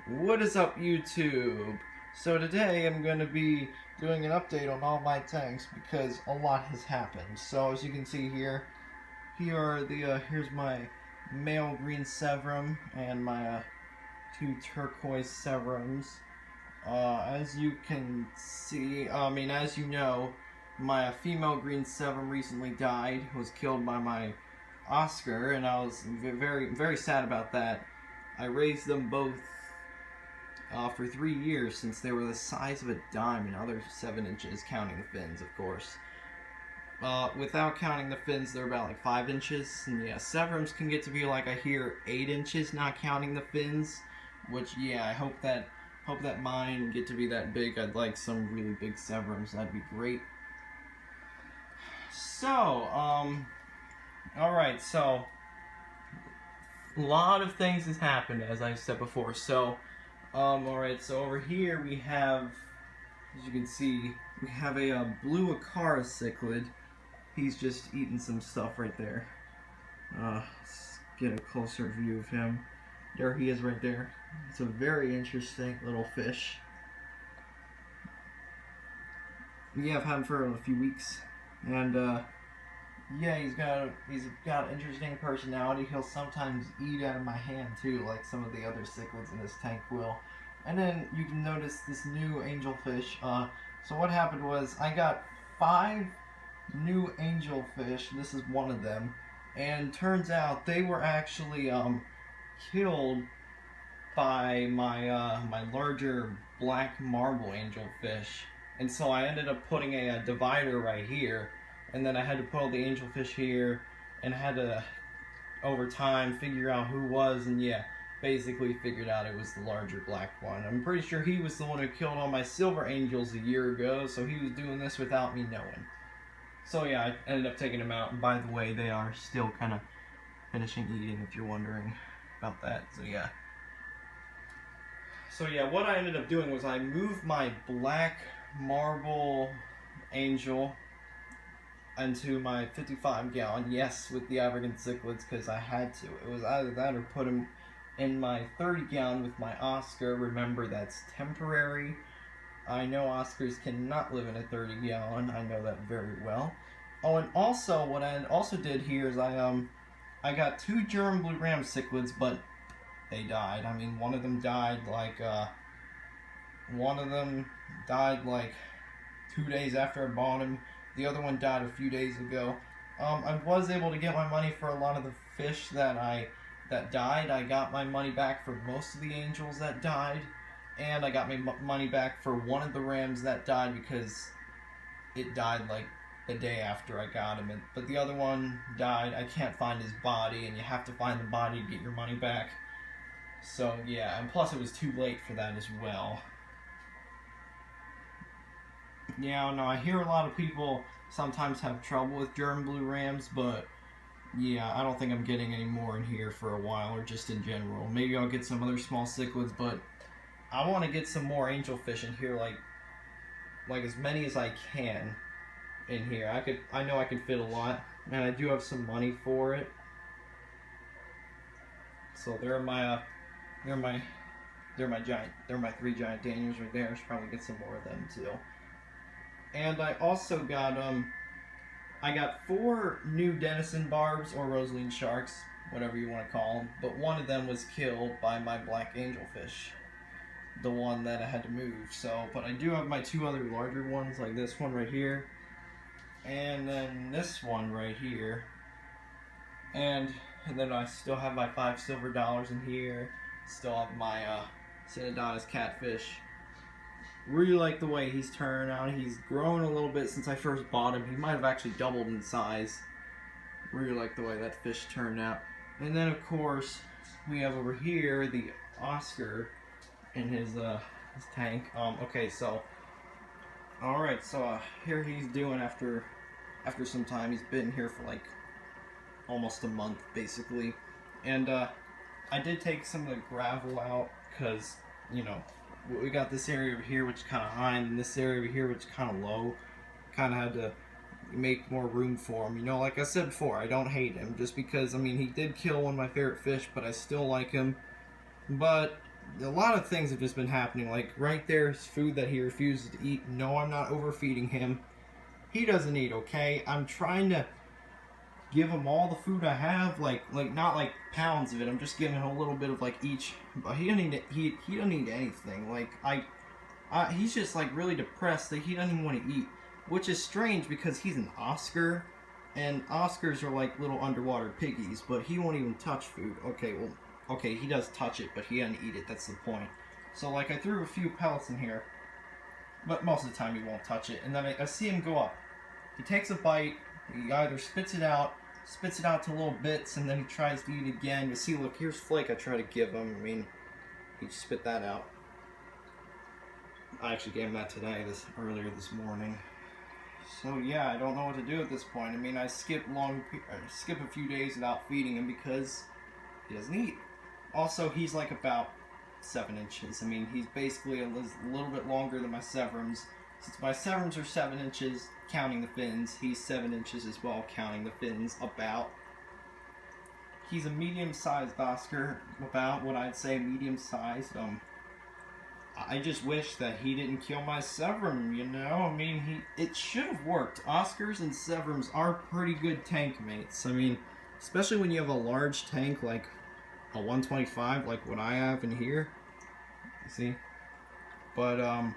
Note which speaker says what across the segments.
Speaker 1: What is up, YouTube? So today I'm going to be doing an update on all my tanks because a lot has happened. So as you can see here, here's my male green Severum and my two turquoise Severums. As you can see, as you know, my female green Severum recently died. Was killed by my Oscar, and I was very sad about that. I raised them both for 3 years since they were the size of a dime and other 7 inches, counting the fins, of course. Without counting the fins, they're about like 5 inches. And yeah, Severums can get to be like, I hear, 8 inches, not counting the fins. Which, yeah, I hope that mine get to be that big. I'd like some really big Severums. That'd be great. So, alright, so a lot of things has happened, as I said before. So, alright, so over here we have, as you can see, we have a blue Acara cichlid. He's just eating some stuff right there. Let's get a closer view of him. There he is right there. It's a very interesting little fish. Yeah, I've had him for a few weeks. And, yeah, he's got an interesting personality. He'll sometimes eat out of my hand too, like some of the other cichlids in this tank will. And then you can notice this new angelfish. So what happened was I got 5 new angelfish. This is one of them, and turns out they were actually killed by my my larger black marble angelfish. And so I ended up putting a divider right here. And then I had to put all the angelfish here, and I had to, over time, figure out who was, and yeah, basically figured out it was the larger black one. I'm pretty sure he was the one who killed all my silver angels a year ago, so he was doing this without me knowing. So yeah, I ended up taking him out, and by the way, they are still kind of finishing eating, if you're wondering about that, so yeah. So yeah, what I ended up doing was I moved my black marble angel into my 55-gallon, yes, with the African cichlids, because I had to. It was either that or put him in my 30-gallon with my Oscar. Remember, that's temporary. I know Oscars cannot live in a 30-gallon. I know that very well. Oh, and also, what I also did here is I got 2 German blue ram cichlids, but they died. I mean, one of them died like 2 days after I bought him. The other one died a few days ago. I was able to get my money for a lot of the fish that died. I got my money back for most of the angels that died, and I got my money back for one of the rams that died because it died like the day after I got him. But the other one died. I can't find his body, and you have to find the body to get your money back. So yeah, and plus it was too late for that as well. Yeah, no, I hear a lot of people sometimes have trouble with German blue rams, but yeah, I don't think I'm getting any more in here for a while, or just in general. Maybe I'll get some other small cichlids, but I want to get some more angelfish in here, like as many as I can in here. I know I can fit a lot, and I do have some money for it. So they're my 3 giant Daniels right there. I should probably get some more of them too. And I also got I got 4 new Denison barbs, or Rosaline sharks, whatever you want to call them. But one of them was killed by my black angelfish, the one that I had to move. So, but I do have my 2 other larger ones, like this one right here, and then this one right here. And then I still have my 5 silver dollars in here. Still have my Synodontis catfish. Really like the way he's turned out. He's grown a little bit since I first bought him. He might have actually doubled in size. Really like the way that fish turned out. And then of course we have over here the Oscar in his tank. Okay, so alright, so here he's doing after some time. He's been here for like almost a month basically. And I did take some of the gravel out because, you know, we got this area over here which is kind of high, and this area over here which is kind of low. Kind of had to make more room for him. You know, like I said before, I don't hate him just because, I mean, he did kill one of my favorite fish, but I still like him. But a lot of things have just been happening. Like right there's food that he refuses to eat. No, I'm not overfeeding him. He doesn't eat. Okay, I'm trying to give him all the food I have, like not like pounds of it. I'm just giving him a little bit of like each. But he doesn't need he doesn't need anything. Like he's just like really depressed that he doesn't even want to eat, which is strange because he's an Oscar, and Oscars are like little underwater piggies. But he won't even touch food. Okay, well, okay, he does touch it, but he doesn't eat it. That's the point. So like I threw a few pellets in here, but most of the time he won't touch it. And then I see him go up. He takes a bite. He either spits it out to little bits, and then he tries to eat it again. You see, look, here's Flake I try to give him. I mean, he just spit that out. I actually gave him that today, earlier this morning. So yeah, I don't know what to do at this point. I mean, I skip a few days without feeding him because he doesn't eat. Also, he's like about 7 inches. I mean, he's basically a little bit longer than my Severums. Since my Severums are 7 inches, counting the fins, he's 7 inches as well, counting the fins, about. He's a medium-sized Oscar, about what I'd say medium-sized. I just wish that he didn't kill my Severum, you know? I mean, it should have worked. Oscars and Severums are pretty good tank mates. I mean, especially when you have a large tank like a 125, like what I have in here. You see? But, I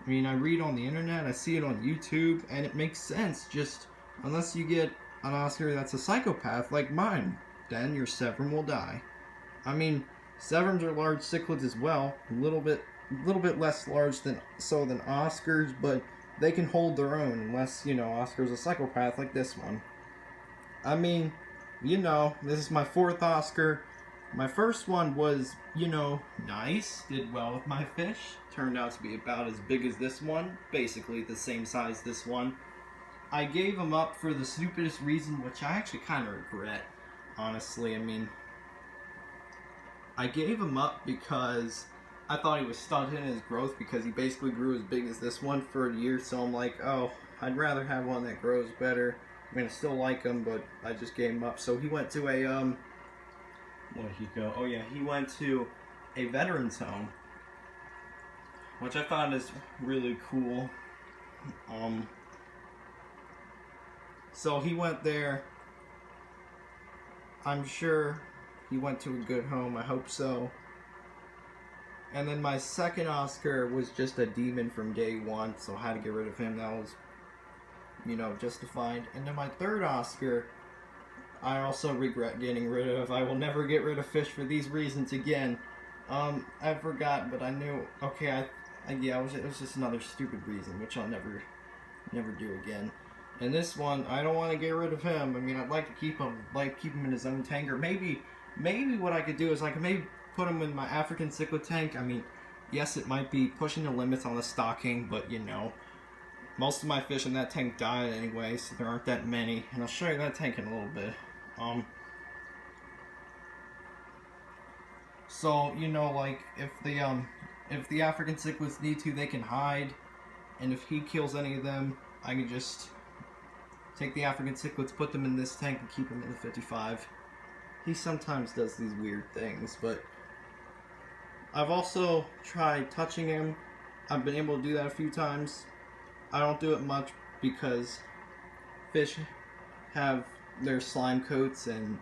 Speaker 1: mean, I read on the internet, I see it on YouTube, and it makes sense. Just, unless you get an Oscar that's a psychopath like mine, then your Severum will die. I mean, Severums are large cichlids as well, a little bit less large than Oscars, but they can hold their own unless, you know, Oscar's a psychopath like this one. I mean, you know, this is my 4th Oscar. My first one was, you know, nice, did well with my fish. Turned out to be about as big as this one, basically the same size this one. I gave him up for the stupidest reason, which I actually kind of regret, honestly. I mean, I gave him up because I thought he was stunted in his growth because he basically grew as big as this one for a year, so I'm like, oh, I'd rather have one that grows better. I mean, I still like him, but I just gave him up. So he went to a, where did he go? Oh yeah, he went to a veterans home, which I found is really cool. So he went there. I'm sure he went to a good home. I hope so. And then my second Oscar was just a demon from day one, so I had to get rid of him. That was, you know, justified. And then my third Oscar, I also regret getting rid of. I will never get rid of fish for these reasons again. I forgot, but I knew. Okay, yeah, it was just another stupid reason, which I'll never do again. And this one, I don't want to get rid of him. I mean, I'd like to keep him in his own tank, or maybe what I could do is I could maybe put him in my African cichlid tank. I mean, yes, it might be pushing the limits on the stocking, but you know, most of my fish in that tank died anyway, so there aren't that many. And I'll show you that tank in a little bit. So you know, like if the African cichlids need to, they can hide, and if he kills any of them, I can just take the African cichlids, put them in this tank, and keep them in the 55. He sometimes does these weird things, but I've also tried touching him. I've been able to do that a few times. I don't do it much because fish have their slime coats, and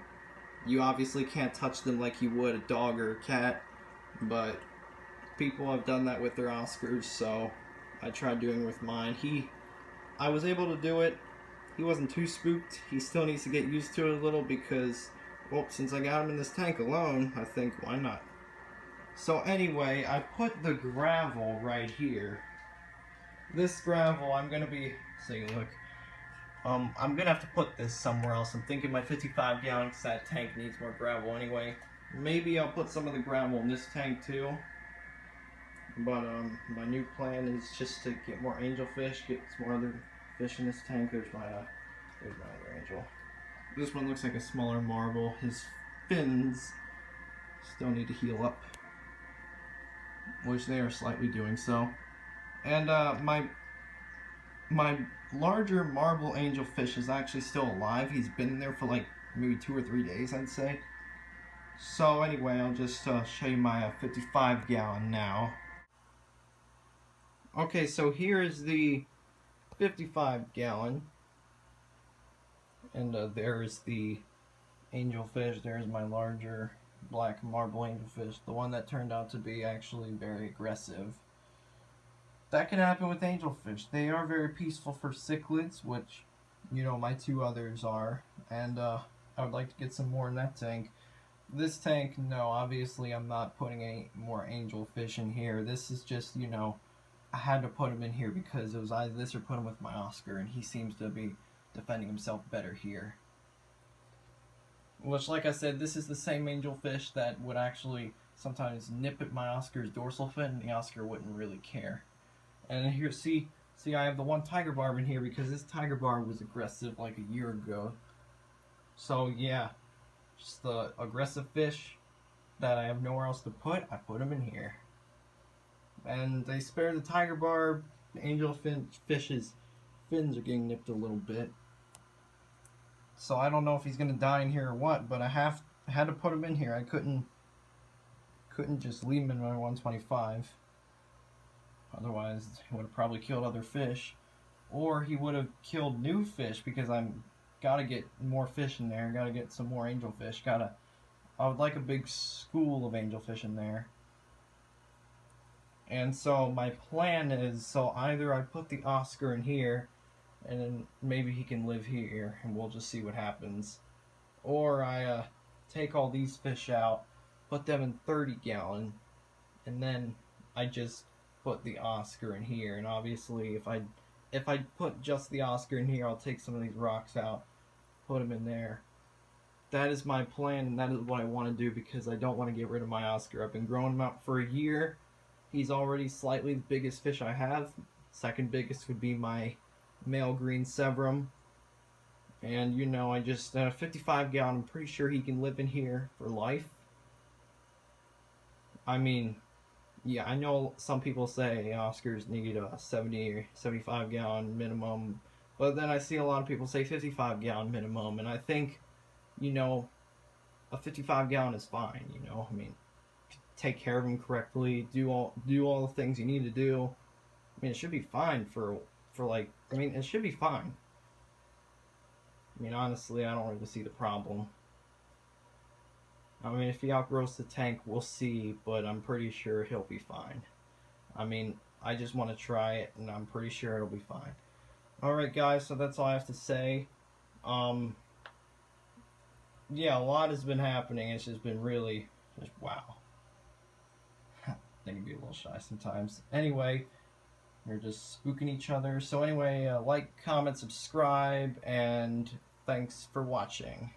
Speaker 1: you obviously can't touch them like you would a dog or a cat, but people have done that with their Oscars, so I tried doing it with mine. I was able to do it. He wasn't too spooked. He still needs to get used to it a little because, well, since I got him in this tank alone, I think, why not? So anyway, I put the gravel right here. This gravel, I'm going to be, take a look. I'm going to have to put this somewhere else. I'm thinking my 55 gallon, because that tank needs more gravel anyway. Maybe I'll put some of the gravel in this tank too. But my new plan is just to get more angelfish, get some more other fish in this tank. There's my other angel. This one looks like a smaller marble. His fins still need to heal up, which they are slightly doing so. And my larger marble angelfish is actually still alive. He's been in there for like maybe 2 or 3 days, I'd say. So anyway, I'll just show you my 55 gallon now. Okay, so here is the 55 gallon. And there is the angelfish. There's my larger black marble angelfish. The one that turned out to be actually very aggressive. That can happen with angelfish. They are very peaceful for cichlids, which, you know, my two others are. And I would like to get some more in that tank. This tank, no, obviously I'm not putting any more angelfish in here. This is just, you know, I had to put him in here because it was either this or put him with my Oscar, and he seems to be defending himself better here. Which, like I said, this is the same angelfish that would actually sometimes nip at my Oscar's dorsal fin, and the Oscar wouldn't really care. And here, see, I have the one tiger barb in here because this tiger barb was aggressive like a year ago. So yeah, just the aggressive fish that I have nowhere else to put, I put them in here. And they spare the tiger barb. The angelfish's fins are getting nipped a little bit. So I don't know if he's gonna die in here or what, but I had to put him in here. I couldn't just leave him in my 125. Otherwise, he would have probably killed other fish, or he would have killed new fish because I'm gotta get more fish in there. Gotta get some more angelfish. I would like a big school of angelfish in there. And so my plan is, so either I put the Oscar in here, and then maybe he can live here, and we'll just see what happens. Or I take all these fish out, put them in 30 gallon, and then I just put the Oscar in here. And obviously, if I put just the Oscar in here, I'll take some of these rocks out, put them in there. That is my plan, and that is what I want to do because I don't want to get rid of my Oscar. I've been growing him out for a year. He's already slightly the biggest fish I have. Second biggest would be my male green Severum. And you know, I just 55 gallon, I'm pretty sure he can live in here for life. I mean, yeah, I know some people say Oscars need a 70 or 75 gallon minimum, but then I see a lot of people say 55 gallon minimum, and I think, you know, a 55 gallon is fine, you know. I mean, take care of them correctly, do all the things you need to do. I mean, it should be fine for like, I mean, it should be fine. I mean, honestly, I don't really see the problem. I mean, if he outgrows the tank, we'll see, but I'm pretty sure he'll be fine. I mean, I just want to try it, and I'm pretty sure it'll be fine. Alright, guys, so that's all I have to say. Yeah, a lot has been happening. It's just been really, just wow. They can be a little shy sometimes. Anyway, we're just spooking each other. So anyway, like, comment, subscribe, and thanks for watching.